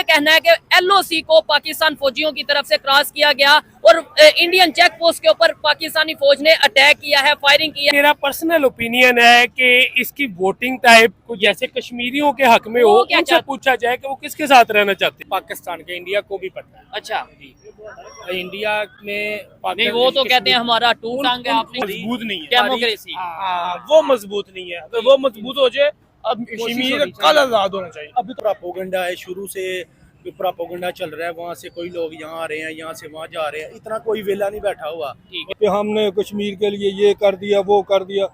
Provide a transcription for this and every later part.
कहना है कि LOC को पाकिस्तान फौजियों की तरफ से क्रॉस किया गया और इंडियन चेक पोस्ट के ऊपर पाकिस्तानी फौज ने अटैक किया है, फायरिंग की है। मेरा पर्सनल ओपिनियन है कि इसकी वोटिंग टाइप कुछ जैसे कश्मीरियों के हक में हो, उनसे पूछा जाए कि वो किसके साथ रहना चाहते हैं। पाकिस्तान के, इंडिया को भी पता है। अच्छा, इंडिया में नहीं वो तो कहते हैं हमारा टू टांग है, आपने मजबूत नहीं है डेमोक्रेसी। वो मजबूत नहीं है। अगर वो मजबूत हो जाए, अब कश्मीर कल आजाद होना चाहिए। अभी तो प्रोपेगेंडा है, शुरू से प्रोपेगेंडा चल रहा है। वहाँ से कोई लोग यहाँ आ रहे हैं, यहाँ से वहाँ जा रहे हैं। इतना कोई वेला नहीं बैठा हुआ कि हमने कश्मीर के लिए ये कर दिया, वो कर दिया,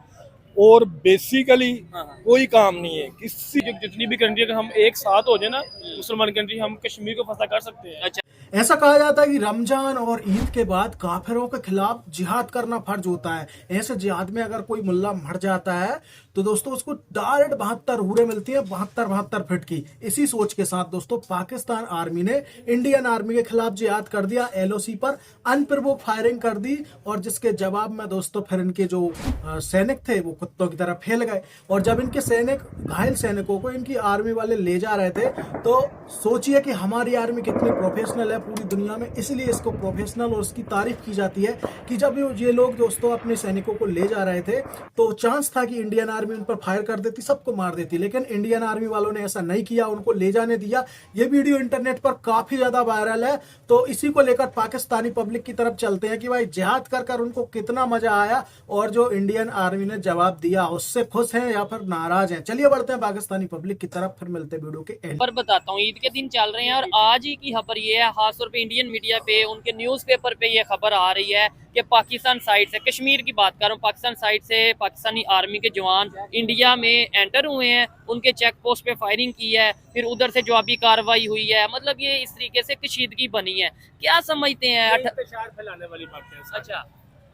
और बेसिकली कोई काम नहीं है किसी। जितनी भी कंट्री अगर हम एक साथ हो जाए ना, मुसलमान कंट्री, हम कश्मीर को फंसा कर सकते हैं। अच्छा, ऐसा कहा जाता है कि रमजान और ईद के बाद काफिरों के खिलाफ जिहाद करना फर्ज होता है। ऐसे जिहाद में अगर कोई मुल्ला मर जाता है तो दोस्तों उसको डायरेक्ट 72 हूरें मिलती है, 72 फिट की। इसी सोच के साथ दोस्तों पाकिस्तान आर्मी ने इंडियन आर्मी के खिलाफ जिहाद कर दिया, LOC पर अनप्रोवोक्ड फायरिंग कर दी, और जिसके जवाब में दोस्तों फिर इनके जो सैनिक थे वो कुत्तों की तरह फैल गए। और जब इनके सैनिक, घायल सैनिकों को इनकी आर्मी वाले ले जा रहे थे, तो सोचिए कि हमारी आर्मी कितनी प्रोफेशनल है पूरी दुनिया में। इसलिए इसको प्रोफेशनल और उसकी तारीफ की जाती है कि जब ये लोग दोस्तों अपने सैनिकों को ले जा रहे थे तो चांस था कि इंडियन आर्मी उन पर फायर कर देती, सबको मार देती, लेकिन इंडियन आर्मी वालों ने ऐसा नहीं किया, उनको ले जाने दिया। ये वीडियो इंटरनेट पर काफी ज्यादा वायरल है। तो इसी को लेकर पाकिस्तानी पब्लिक की तरफ चलते हैं कि भाई जिहाद कर कर उनको कितना मजा आया, और जो इंडियन आर्मी ने जवाब दिया उससे खुश हैं या फिर नाराज हैं। चलिए बढ़ते हैं पाकिस्तानी पब्लिक की तरफ, फिर मिलते हैं वीडियो के एंड पर बताता हूँ, ईद के दिन चल रहे हैं और आज ही की खबर ये है, खासतौर पे इंडियन मीडिया पे, उनके न्यूज़पेपर पे ये खबर आ रही है कि पाकिस्तान साइड से, कश्मीर की बात कर रहा हूँ, पाकिस्तान साइड से पाकिस्तानी आर्मी के जवान इंडिया में एंटर हुए हैं, उनके चेक पोस्ट पे फायरिंग की है, फिर उधर से जवाबी कार्रवाई हुई है। मतलब ये इस तरीके से कशीदगी बनी है। क्या समझते हैं? इंतशार फैलाने वाली बात है। अच्छा,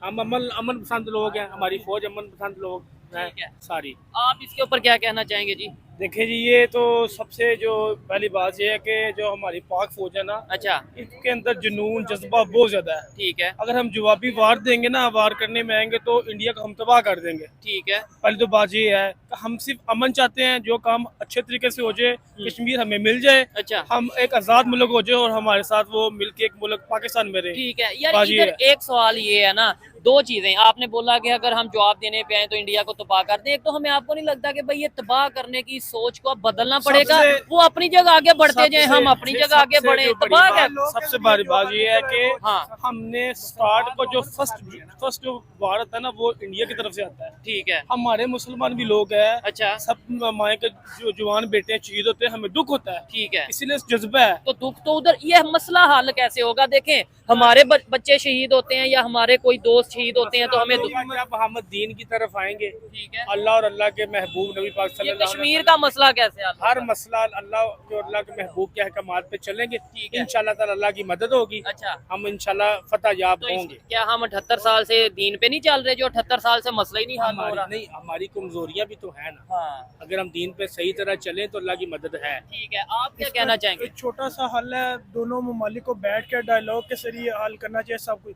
हम अमन पसंद लोग हैं, हमारी फौज अमन पसंद लोग हैं ठीक है। सारी। आप इसके ऊपर क्या कहना चाहेंगे जी? देखिए जी, ये तो सबसे जो पहली बात ये है कि जो हमारी पाक फौज है ना, अच्छा, इसके अंदर जुनून जज्बा बहुत ज्यादा है। ठीक है, अगर हम जवाबी वार देंगे ना, वार करने में आएंगे तो इंडिया को हम तबाह कर देंगे। ठीक है, पहली तो बात ये है कि हम सिर्फ अमन चाहते हैं, जो काम अच्छे तरीके से हो जाए, कश्मीर हमें मिल जाए, अच्छा, हम एक आजाद मुल्क हो जाए और हमारे साथ वो मिलके एक मुल्क पाकिस्तान में रहे। ठीक है। यार इधर एक सवाल ये है ना, दो चीजें आपने बोला कि अगर हम जवाब देने पे आए तो इंडिया को तबाह कर दें। एक तो हमें, आपको नहीं लगता कि भाई ये तबाह करने की सोच को अब बदलना पड़ेगा? वो अपनी जगह आगे बढ़ते जाए, हम अपनी जगह आगे बढ़े। तबाह क्या? सबसे बड़ी बात ये है कि हाँ, हमने स्टार्ट को जो फर्स्ट जो भारत है ना, वो इंडिया की तरफ से आता है। ठीक है, हमारे मुसलमान भी लोग हैं, अच्छा, सब माए के जो जवान बेटे शहीद होते हैं, हमें दुख होता है, ठीक है। इसीलिए जज्बा है। तो दुख तो उधर, ये मसला हल कैसे होगा? देखें, हमारे बच्चे शहीद होते हैं या हमारे कोई दोस्त शहीद होते हैं तो हमें दुख। जब हम दीन की तरफ आएंगे, ठीक है, अल्लाह और अल्लाह के महबूब नबी पाक ये सल्लल्लाहु अलैहि कश्मीर का मसला कैसे हल? हर मसला अल्लाह और अल्लाह के महबूब के अहकामात पे चलेंगे, ठीक है, इंशाल्लाह ताला अल्लाह की मदद होगी, अच्छा, हम इंशाल्लाह फतह याब तो होंगे। क्या हम 78 साल से दीन पे नहीं चल रहे, जो 78 साल से मसला ही नहीं हल हो रहा? नहीं, हमारी कमजोरियां भी तो है ना। हाँ, अगर हम दीन पे सही तरह चलें तो अल्लाह की मदद है। ठीक है। आप क्या कहना चाहेंगे? एक छोटा सा हल है, दोनों ममालिक को बैठ कर डायलॉग के जरिए हल करना चाहिए सब कुछ।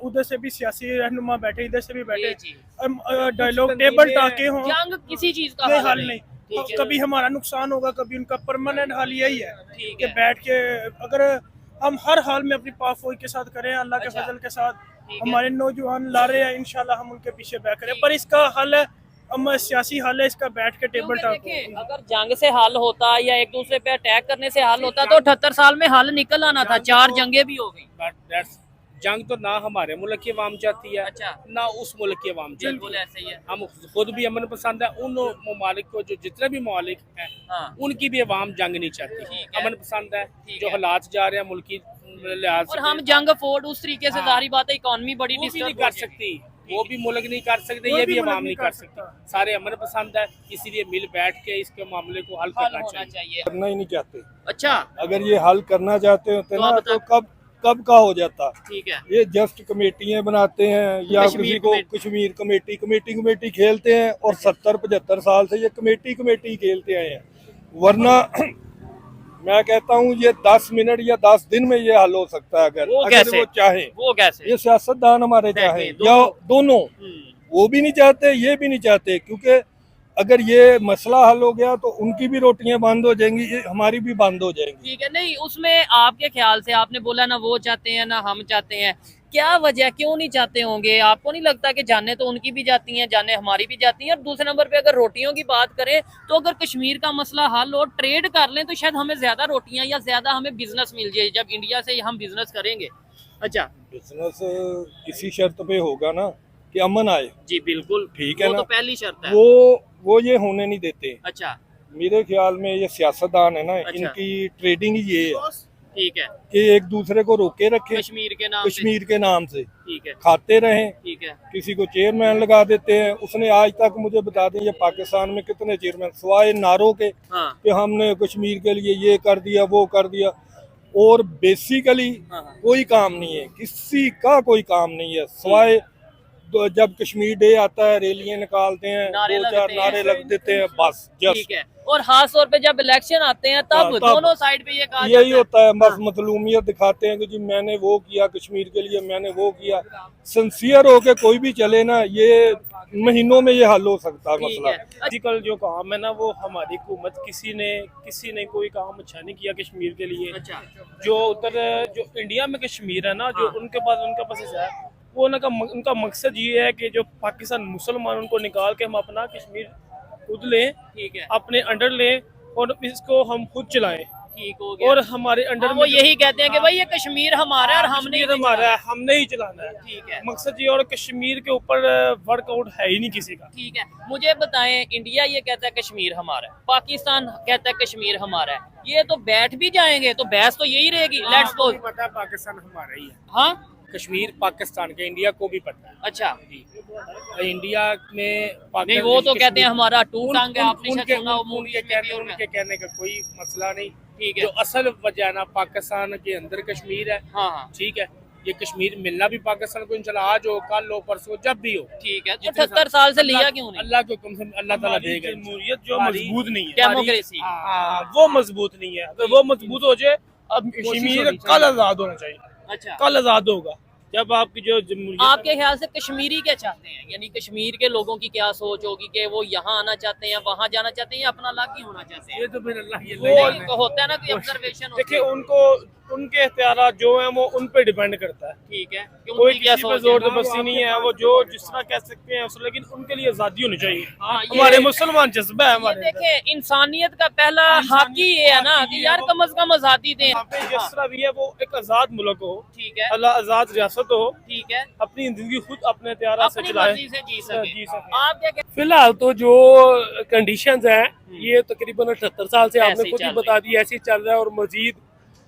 उधर से भी सियासी रहनुमा बैठे, इधर से भी बैठे, डायलॉग टेबल टाके हों। जंग किसी चीज का नहीं, हल नहीं। ठीक है। कभी हमारा नुकसान होगा, कभी उनका। परमानेंट हल यही है ठीक कि है, बैठ के अगर हम हर हाल में अपनी पाक फौज के साथ करें, अल्लाह के अच्छा, फजल के साथ ठीक है। हमारे नौजवान ला रहे हैं, इंशाल्लाह हम उनके पीछे बैठ करें। पर इसका हल है, सियासी हल है, इसका बैठ के टेबल क्योंकि टॉक। देखिए, अगर जंग से हल होता या एक दूसरे पे अटैक करने से हल होता तो 78 साल में हल निकल आना था। 4 जंगे भी हो गई। जंग तो ना हमारे मुल्क की अवाम चाहती है, अच्छा, ना उस मुल्क की अवाम चाहती बिल्कुल है। ऐसे ही है। हम खुद भी अमन पसंद है, उन ममालिक को, जो जितने भी ममालिक हैं, हाँ, उनकी भी अवाम जंग नहीं चाहती, ठीक है, अमन पसंद है। ठीक जो है। हालात जा रहे हैं मुल्की लिहाज और से, हम जंग फोड़ उस तरीके से, हाँ, जारी बात है, इकोनॉमी बड़ी वो भी नहीं डिस्टर्ब कर सकती, वो भी मुल्क नहीं कर सकते, कोई ये भी भी मुल्क अवाम नहीं नहीं कर कर सकती। सारे अमन पसंद है, इसीलिए मिल बैठ के इसके मामले को हल करना होना चाहिए। चाहिए। करना ही नहीं चाहते। अच्छा, अगर ये हल करना चाहते होते तो ना आप तो कब का हो जाता। ठीक है, ये जस्ट कमेटियां बनाते हैं या कश्मीर किसी को कमेटी। कश्मीर कमेटी खेलते हैं, और 70-75 साल से ये कमेटी खेलते आए हैं। वरना मैं कहता हूँ ये 10 मिनट या 10 दिन में ये हल हो सकता है, अगर वो चाहे। वो कैसे? ये सियासतदान हमारे चाहे या दोनों, वो भी नहीं चाहते, ये भी नहीं चाहते, क्योंकि अगर ये मसला हल हो गया तो उनकी भी रोटियां बंद हो जाएंगी, ये हमारी भी बंद हो जाएंगी। ठीक है, नहीं उसमें आपके ख्याल से, आपने बोला ना वो चाहते हैं ना हम चाहते हैं, क्या वजह, क्यों नहीं चाहते होंगे? आपको नहीं लगता कि जाने तो उनकी भी जाती हैं, जाने हमारी भी जाती हैं? और दूसरे नंबर पे अगर रोटियों की बात करें तो अगर कश्मीर का मसला हल हो, ट्रेड कर लें, तो शायद हमें ज्यादा रोटियां या ज्यादा हमें बिजनेस मिल जाए जब इंडिया से हम बिजनेस करेंगे। अच्छा बिजनेस इसी शर्त पे होगा ना कि अमन आए। जी बिल्कुल, ठीक है वो ना, तो पहली शर्त है। वो ये होने नहीं देते। अच्छा मेरे ख्याल में ये सियासतदान है ना, अच्छा। इनकी ट्रेडिंग ही ये है ठीक है, कि एक दूसरे को रोके रखे कश्मीर के नाम से। कश्मीर के नाम से, ठीक है खाते रहें, ठीक है। किसी को चेयरमैन लगा देते हैं। उसने आज तक मुझे बता दें ये पाकिस्तान में कितने चेयरमैन सिवाय नारों के हाँ कि हमने कश्मीर के लिए ये कर दिया वो कर दिया, और बेसिकली हाँ हाँ। कोई काम नहीं है, किसी का कोई काम नहीं है सिवाय जब कश्मीर डे आता है रैलियां निकालते हैं, नारे 2-4 लगते हैं। नारे लग देते हैं, बस ठीक जस्ट है। और खास तौर पे जब इलेक्शन आते हैं तब हाँ, तब दोनों साइड पे ये कहा यही जाता होता है, बस हाँ। मतलूमियत दिखाते हैं कि जी मैंने वो किया कश्मीर के लिए, मैंने वो किया। सिंसियर होके कोई भी चले ना, ये महीनों में ये हल हो सकता है ठीक मसला। है। आजकल जो काम है ना वो हमारी हुकूमत किसी ने कोई काम अच्छा नहीं किया कश्मीर के लिए। अच्छा जो इंडिया में कश्मीर है ना, जो हाँ। उनके पास है वो उनका मकसद ये है कि जो पाकिस्तान मुसलमान उनको निकाल के हम अपना कश्मीर खुद लें, ठीक है, अपने अंडर लें और इसको हम खुद चलाएं। ठीक हो गया। और हमारे अंडर हाँ, वो यही कहते हैं कि भाई ये कश्मीर हमारा है और हमने कश्मीर हमारा है, हमने ही चलाना है। ठीक है मकसद ये, और कश्मीर के ऊपर वर्कआउट है ही नहीं किसी का। ठीक है। मुझे बताएं, इंडिया ये कहता है कश्मीर हमारा है, पाकिस्तान कहता है कश्मीर हमारा है, ये तो बैठ भी जाएंगे तो बहस तो यही रहेगी। लेट्स सपोज पता है पाकिस्तान हमारा ही है, हाँ कश्मीर पाकिस्तान का, इंडिया को भी पता है। अच्छा, इंडिया में नहीं वो तो कहते हैं हमारा टू टांग है, आपने शायद उनके सुना हो मूवीज में भी और में। उनके कहने का कोई मसला नहीं। ठीक है। जो असल वजह है ना, पाकिस्तान के अंदर कश्मीर है। हाँ हाँ ठीक है, ये कश्मीर मिलना भी पाकिस्तान को इंशाल्लाह आज हो, कल हो, परसों, जब भी हो। ठीक है। 78 साल से लिया क्यों नहीं? अल्लाह के हुक्म से अल्लाह ताला हमारी देगा। जमहूरियत जो हमारी- मजबूत नहीं है, डेमोक्रेसी। हाँ, वो मजबूत नहीं है। अगर वो मजबूत हो जाए, अब कश्मीर कल आजाद होना चाहिए, अच्छा, कल आजाद होगा जब आपकी जो जमहूरियत। आपके ख्याल से कश्मीरी क्या चाहते हैं? यानी कश्मीर के लोगों की क्या सोच होगी कि वो यहाँ आना चाहते हैं, वहाँ जाना चाहते हैं, या अपना अलग ही होना चाहते हैं? ये तो फिर अल्लाह वो तो होता है ना, कोई ऑब्जर्वेशन देखिए उनको, उनके इख्तियारात जो हैं वो उन पे डिपेंड करता है। ठीक है, कि कोई उनकी क्या किसी पे सोच जोर है? जबरदस्ती नहीं है, वो जो जिस तरह कह सकते हैं उस, लेकिन उनके लिए आजादी होनी चाहिए। हाँ, ये- हमारे मुसलमान जज्बा है ये हमारे अंदर। देखे, इंसानियत का पहला हक ही ये है ना कि यार कम से कम आजादी दें। यहाँ पे जिस तरह भी है वो एक आजाद मुल्क हो, ठीक है, अल्लाह आजाद रियासत हो, ठीक है, अपनी जिंदगी खुद अपने इख्तियारात से अपनी चलाए। मर्जी से जी सके। जी सके। आप क्या कहते फिलहाल तो जो कंडीशंस हैं ये तकरीबन 78 साल से ऐसे आपने ही खुद ही चल बता दी, ऐसे ही चल रहा है। और मजीद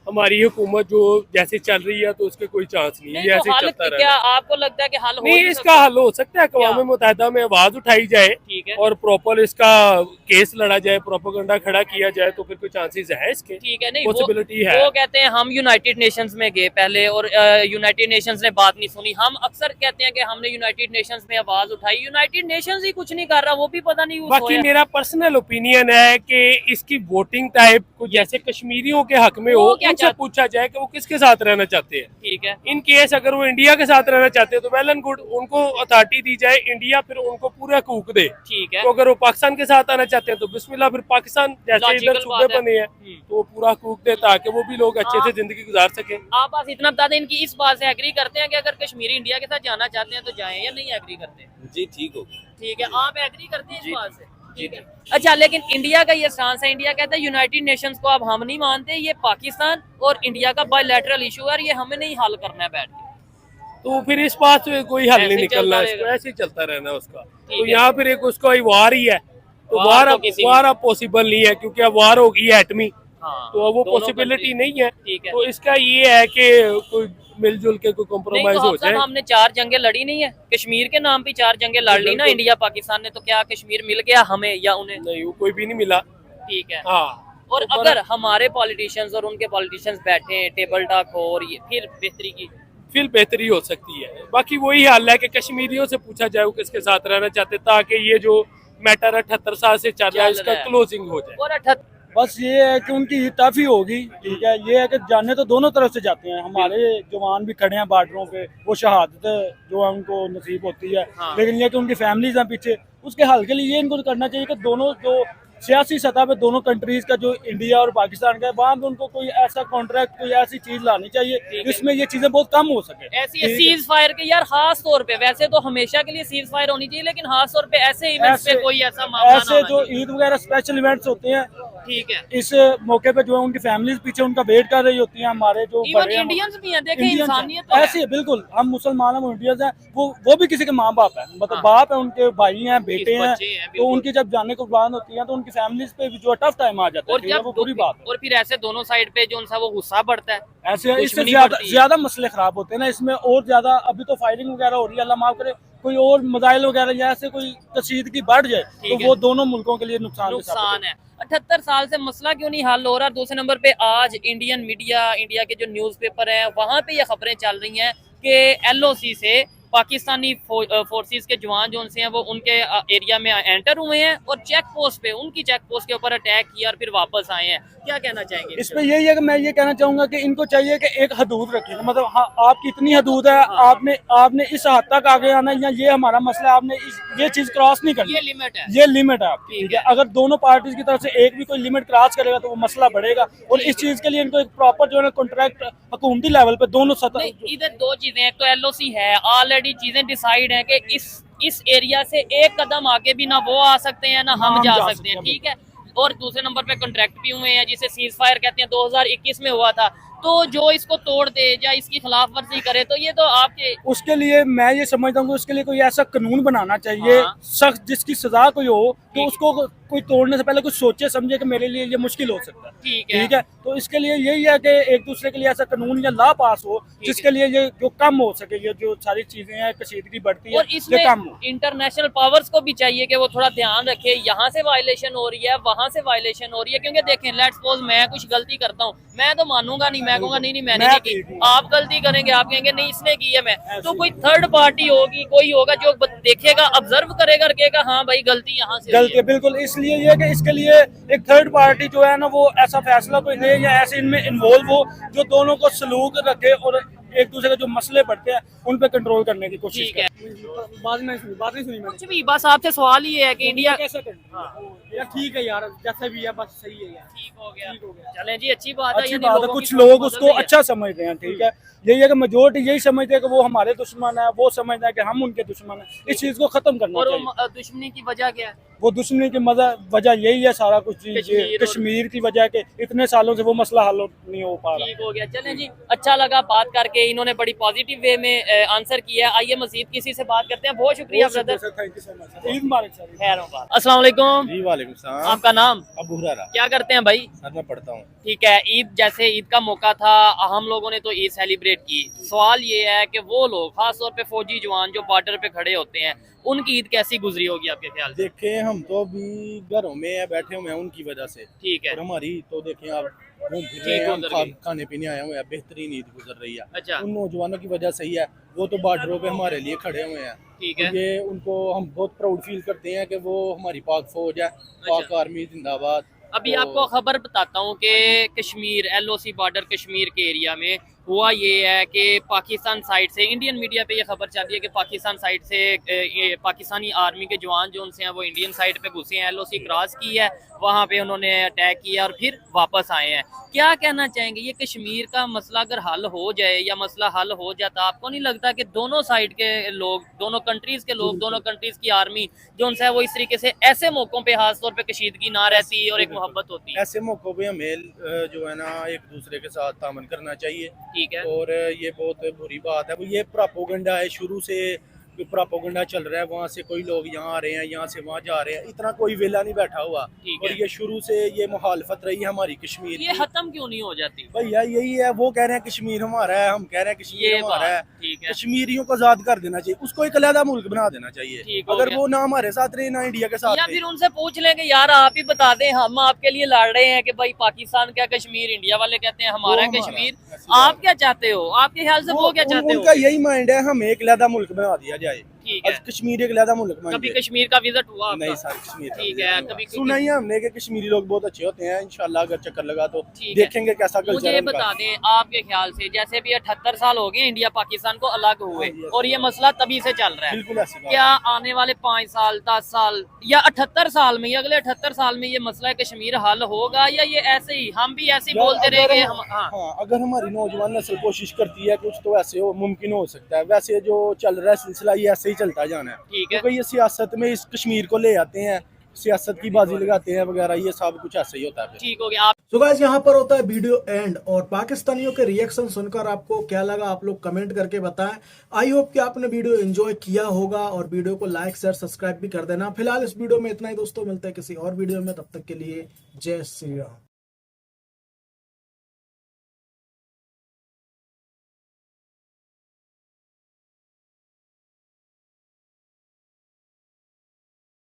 हमारी हुकूमत जो जैसे चल रही है तो उसके कोई चांस नहीं है, नहीं ये तो ऐसे ही हल चलता क्या रहेगा। आपको लगता है कि हल हो नहीं, नहीं इसका सकता? हल हो सकता है, अक़वाम मुत्तहिदा में आवाज उठाई जाए ठीक है, और प्रॉपर इसका केस लड़ा जाए, प्रोपेगेंडा खड़ा किया जाए, तो फिर कोई चांसेस है इसके, ठीक है। नहीं पॉसिबिलिटी है। वो कहते हैं हम यूनाइटेड नेशंस में गए पहले और यूनाइटेड नेशंस ने बात नहीं सुनी। हम अक्सर कहते हैं कि हमने यूनाइटेड नेशंस में आवाज उठाई, यूनाइटेड नेशंस ही कुछ नहीं कर रहा, वो भी पता नहीं कुछ बाकी होया। मेरा पर्सनल ओपिनियन है कि इसकी वोटिंग टाइप को जैसे कश्मीरियों के हक में वो हो, क्या उनसे चाहते- पूछा जाए कि वो किसके साथ रहना चाहते हैं। ठीक है, इन केस अगर वो इंडिया के साथ रहना चाहते हैं तो वेल एंड गुड, उनको अथॉरिटी दी जाए, इंडिया फिर उनको पूरा हकूक दे। ठीक है, तो अगर वो पाकिस्तान के साथ आना चाहते हैं तो बिस्मिल्लाह, फिर पाकिस्तान जैसे Logical इधर सूबे बात है। बने हैं तो वो पूरा हकूक दे ताकि वो भी लोग अच्छे से जिंदगी गुजार सके। आप बस इतना बता दें, इनकी इस बात से एग्री करते हैं कि अगर कश्मीरी इंडिया के साथ जाना चाहते हैं तो जाएं, या नहीं एग्री करते? जी ठीक हो। ठीक है, आप एग्री करते हैं इस बात से? ठीक है। अच्छा, लेकिन इंडिया का ये स्टांस है, इंडिया कहता है यूनाइटेड नेशंस को अब हम नहीं मानते, ये पाकिस्तान और इंडिया का बायलैटरल इशू है और ये हमें नहीं हल करना है बैठ के। तो फिर इस बात से कोई हल ऐसे नहीं ही निकलना, चलता इसको रहेगा। ऐसे ही चलता रहना उसका। तो है। यहाँ फिर एक उसका वार ही है, तो वार वार तो अब किसी वार अब पॉसिबल नहीं है क्योंकि अब वार होगी एटमी, हाँ, तो अब वो दोनों पॉसिबिलिटी country- नहीं है। ठीक है। तो इसका ये है कि कोई मिलजुल के कोई नहीं कॉम्प्रोमाइज तो हो हम जाए। हमने 4 जंगें लड़ी नहीं है, कश्मीर के नाम पे 4 जंगें लड़ ली ना बिल्कुल। इंडिया पाकिस्तान ने, तो क्या कश्मीर मिल गया हमें या उन्हें? नहीं, वो कोई भी नहीं मिला। ठीक है। हाँ, और तो अगर हमारे पॉलिटिशियंस और उनके पॉलिटिशियंस बैठे टेबल टॉक हो और ये फिर बेहतरी की, फिर बेहतरी हो सकती है। बाकी वही हाल है कि कश्मीरियों से पूछा जाए वो किसके साथ रहना चाहते, ताकि ये जो मैटर 78 साल से चल रहा है चल इसका रहा है। क्लोजिंग हो जाए। और बस ये है कि उनकी ईद काफी होगी, ठीक है। ये है कि जाने तो दोनों तरफ से जाते हैं, हमारे जवान भी खड़े हैं बॉर्डरों पे, वो शहादत जो है उनको नसीब होती है। हाँ। लेकिन ये कि उनकी फैमिलीज हैं पीछे, उसके हल के लिए इनको करना चाहिए कि दोनों जो सियासी सतह पे दोनों कंट्रीज का जो इंडिया और पाकिस्तान का है, वहाँ पे उनको कोई ऐसा कॉन्ट्रैक्ट, कोई ऐसी चीज लानी चाहिए जिसमें ये चीजें बहुत कम हो सके। ऐसी सीज फायर के यार खास तौर पे, वैसे तो हमेशा के लिए सीज फायर होनी चाहिए, लेकिन खास तौर पे ऐसे इवेंट्स पे कोई ऐसा मामला ना ऐसे होना जो चाहिए। ईद वगैरह स्पेशल इवेंट्स होते हैं, ठीक है। इस मौके पे जो है उनकी फैमिलीज पीछे उनका वेट कर रही होती हैं। हमारे जो इवन बड़े हैं, इंडियंस भी हैं, देखें इंडियंस हैं। इंसानियत तो है। ऐसे ही बिल्कुल, हम मुसलमान हैं, वो इंडियंस हैं, वो भी किसी के माँ बाप है, मतलब बाप है, उनके भाई हैं, बेटे हैं, बच्चे हैं, तो बिल्कुल। उनकी जब जाने कुर्बान होती है तो उनकी फैमिलीज पे भी जो टफ टाइम आ जाता और है, ठीक है, जब वो बुरी बात है। और फिर ऐसे दोनों साइड पे जो उनसा वो गुस्सा बढ़ता है, ऐसे इससे दुश्मनी ज्यादा बढ़ती है। ज्यादा मसले खराब होते हैं ना इसमें, और ज्यादा अभी तो फायरिंग वगैरह हो रही है, अल्लाह माफ करे कोई और मजाइल वगैरह या ऐसे कोई कशीदगी बढ़ जाए ठीक तो है। वो दोनों मुल्कों के लिए नुकसान के साबित नुकसान है। 78 साल से मसला क्यों नहीं हल हो रहा? दूसरे नंबर पे आज इंडियन मीडिया, इंडिया के जो न्यूज़पेपर हैं, वहां पे ये खबरें चल रही हैं कि एलओसी से पाकिस्तानी फोर्सेस के जवान जो उनसे हैं वो उनके एरिया में एंटर हुए हैं और चेक पोस्ट पे, उनकी चेक पोस्ट के ऊपर अटैक किया और फिर वापस आए हैं। क्या कहना चाहेंगे इस पे यही है कि मैं ये कहना चाहूंगा कि इनको चाहिए कि एक हदूद रखें, मतलब हाँ, आपकी इतनी हदूद है, आपने इस हद तक आगे आना है, या ये हमारा मसला है, आपने ये चीज क्रॉस नहीं करनी, ये लिमिट है। ये लिमिट है आपकी, ठीक है। अगर दोनों पार्टीज की तरफ से एक भी कोई लिमिट क्रॉस करेगा तो वो मसला बढ़ेगा, और इस चीज के लिए इनको एक प्रॉपर जो है कॉन्ट्रैक्ट हुकूमती लेवल पे दोनों सतह। नहीं, इधर दो चीजें, एक तो एलओसी है, ऑलरेडी चीजें डिसाइड है कि इस एरिया से एक कदम आगे भी ना वो आ सकते हैं ना हम जा सकते हैं, ठीक है। और दूसरे नंबर पे कॉन्ट्रैक्ट भी हुए हैं जिसे सीज फायर कहते हैं, 2021 में हुआ था। तो जो इसको तोड़ दे या इसकी खिलाफ वर्जी करे तो ये तो आपके, उसके लिए मैं ये समझता हूँ कि उसके लिए कोई ऐसा कानून बनाना चाहिए हाँ। सख्त, जिसकी सजा कोई हो, तो उसको कोई तोड़ने से पहले कुछ सोचे समझे कि मेरे लिए ये मुश्किल हो सकता है, ठीक है। ठीक है। तो इसके लिए यही है कि एक दूसरे के लिए ऐसा कानून या लॉ पास हो जिसके लिए ये जो कम हो सके, ये जो सारी चीजें हैं, कशीदगी बढ़ती है, और ये इसमें कम हो। इंटरनेशनल पावर्स को भी चाहिए कि वो थोड़ा ध्यान रखे, यहाँ से वायलेशन हो रही है, वहां से वायलेशन हो रही है। क्योंकि देखें, लेट्स सपोज मैं कुछ गलती करता हूँ, मैं तो मानूंगा नहीं, मैं कहूंगा नहीं मैंने नहीं की, आप गलती करेंगे, आप कहेंगे नहीं इसने की है, मैं तो कोई थर्ड पार्टी होगी, कोई होगा जो देखेगा, ऑब्जर्व करेगा, कहेगा हाँ भाई गलती यहाँ से गलती है, बिल्कुल। इसलिए ये कि इसके लिए एक थर्ड पार्टी जो है ना वो ऐसा फैसला कोई दे या ऐसे इनमें इन्वॉल्व हो जो दोनों को सलूक रखे और एक दूसरे के जो मसले बढ़ते हैं उन पे कंट्रोल करने की कोशिश ठीक है। बात नहीं सुनी मैंने। कुछ भी, बस आपसे सवाल ही है कि इंडिया कैसे करना यार, ठीक है यार, जैसे भी है बस सही है यार, ठीक हो गया। चलें जी, अच्छी बात है। अच्छी यानी बात है, लोगों कुछ की लोग सोच उसको बदल रही है। अच्छा समझते हैं, ठीक है। यही है कि मेजोरिटी यही समझते हैं कि वो हमारे दुश्मन है, वो समझते हैं कि हम उनके दुश्मन हैं। इस चीज को खत्म करना और चाहिए। वो दुश्मनी की वजह क्या है? वो दुश्मनी की वजह यही है, सारा कुछ कश्मीर की वजह के इतने सालों से वो मसला हल नहीं हो पा रहा। ठीक हो गया। चलें जी, अच्छा लगा बात करके, इन्होंने बड़ी पॉजिटिव वे में आंसर किया है। आइए मजीद किसी से बात करते हैं। बहुत शुक्रिया brother, thank you so much. Eid Mubarak sir. खैर हो बात। अस्सलाम वालेकुम। जी वालेकुम सलाम। आपका नाम? अबू हुरैरा। क्या करते हैं भाई? सर मैं पढ़ता हूँ। ठीक है, ईद जैसे ईद का मौका था, हम लोगों ने तो ईद सेलिब्रेट की। सवाल ये है कि वो लोग, खास तौर पे फौजी जवान जो बॉर्डर पे खड़े होते हैं, उनकी ईद कैसी गुजरी होगी आपके ख्याल से? देखें हम तो अभी घरों में है, बैठे हुए हैं उनकी वजह से, ठीक है। और हमारी तो देखें आप घूम फिर रहे ठीक हैं, हम गुजर गई। खाने पीने आए हुए हैं, बेहतरीन ईद गुजर रही है। अच्छा। उन नौजवानों की वजह सही है, वो तो बॉर्डरों पे हमारे लिए खड़े हुए हैं। ठीक है। ये उनको हम बहुत प्राउड फील करते हैं कि वो हमारी पाक फौज है, पाक आर्मी जिंदाबाद। अभी तो आपको खबर बताता हूँ कि कश्मीर, एलओसी बॉर्डर कश्मीर के एरिया में हुआ ये है कि पाकिस्तान साइड से, इंडियन मीडिया पे ये खबर चल रही है कि पाकिस्तान साइड से ये पाकिस्तानी आर्मी के जवान जो उनसे हैं वो इंडियन साइड पे घुसे हैं, एलओसी क्रॉस की है, वहाँ पे उन्होंने अटैक किया और फिर वापस आए हैं। क्या कहना चाहेंगे, ये कश्मीर का मसला अगर हल हो जाए या मसला हल हो जाता, आपको नहीं लगता कि दोनों साइड के लोग, दोनों कंट्रीज के लोग, दोनों कंट्रीज की आर्मी जो उनसे है वो इस तरीके से ऐसे मौकों पे खास तौर पे कशीदगी ना रहती और एक मोहब्बत होती? ऐसे मौकों पे हमें जो है ना एक दूसरे के साथ तामन करना चाहिए। ठीक है। और ये बहुत बुरी बात है, ये प्रोपेगेंडा है, शुरू से प्रोपेगेंडा चल रहा है। वहाँ से कोई लोग यहाँ आ रहे हैं, यहाँ से वहाँ जा रहे हैं, इतना कोई वेला नहीं बैठा हुआ। ठीक और है। ये शुरू से ये मुखालफत रही है हमारी कश्मीर ये की। खत्म क्यों नहीं हो जाती? भैया यही है, वो कह रहे हैं कश्मीर हमारा है, हम कह रहे हैं कश्मीर ये हमारा है। बात ठीक है। कश्मीरियों को आजाद कर देना चाहिए, उसको एक अलग मुल्क बना देना चाहिए। ठीक हो अगर गया। वो ना हमारे साथ रहे ना इंडिया के साथ या रहे। फिर उनसे पूछ लेंगे यार आप ही बता दें, हम आपके लिए लड़ रहे हैं कि भाई पाकिस्तान क्या कश्मीर, इंडिया वाले कहते हैं हमारा वो हमारा, कश्मीर, ऐसी बात आप क्या चाहते हो? आपके ख्याल से वो क्या चाहते हो? उनका यही माइंड है, हमें एक अलग मुल्क बना दिया जाए। ठीक है। कश्मीर एक लहदा मुल्क मान कभी के। कश्मीर का विजिट हुआ आपका? नहीं सर, कश्मीर का ठीक भी है, नहीं कभी हुआ। सुना ही है हमने कि कश्मीरी लोग बहुत अच्छे होते हैं, इंशाल्लाह अगर चक्कर लगा तो ठीक है। देखेंगे कैसा कल्चर मुझे है ये उनका। बता दें आपके ख्याल से, जैसे भी 78 साल हो गए इंडिया पाकिस्तान को अलग हुए हाँ जी, और ये मसला तभी से चल रहा है, बिल्कुल ऐसी बात क्या आने वाले 5 साल 10 साल या 78 साल में, अगले 78 साल में ये मसला कश्मीर हल होगा, या ये ऐसे ही हम भी ऐसे ही यार, बोलते अगर रहेंगे? हम- हाँ हाँ, अगर हमारी नौजवान नस्ल कोशिश करती है कुछ तो ऐसे हो मुमकिन हो सकता है। वैसे जो चल रहा है सिलसिला ये ऐसे ही चलता जाना है, ठीक है। क्योंकि ये सियासत में इस कश्मीर को ले आते हैं, सियासत की बाजी लगाते हैं वगैरह, ये सब कुछ ऐसे ही होता है फिर। ठीक हो गया। आप तो गाइस यहाँ पर होता है वीडियो एंड, और पाकिस्तानियों के रिएक्शन सुनकर आपको क्या लगा आप लोग कमेंट करके बताएं। आई होप कि आपने वीडियो एंजॉय किया होगा, और वीडियो को लाइक शेयर सब्सक्राइब भी कर देना। फिलहाल इस वीडियो में इतना ही दोस्तों, मिलते हैं किसी और वीडियो में, तब तक के लिए जय श्री राम।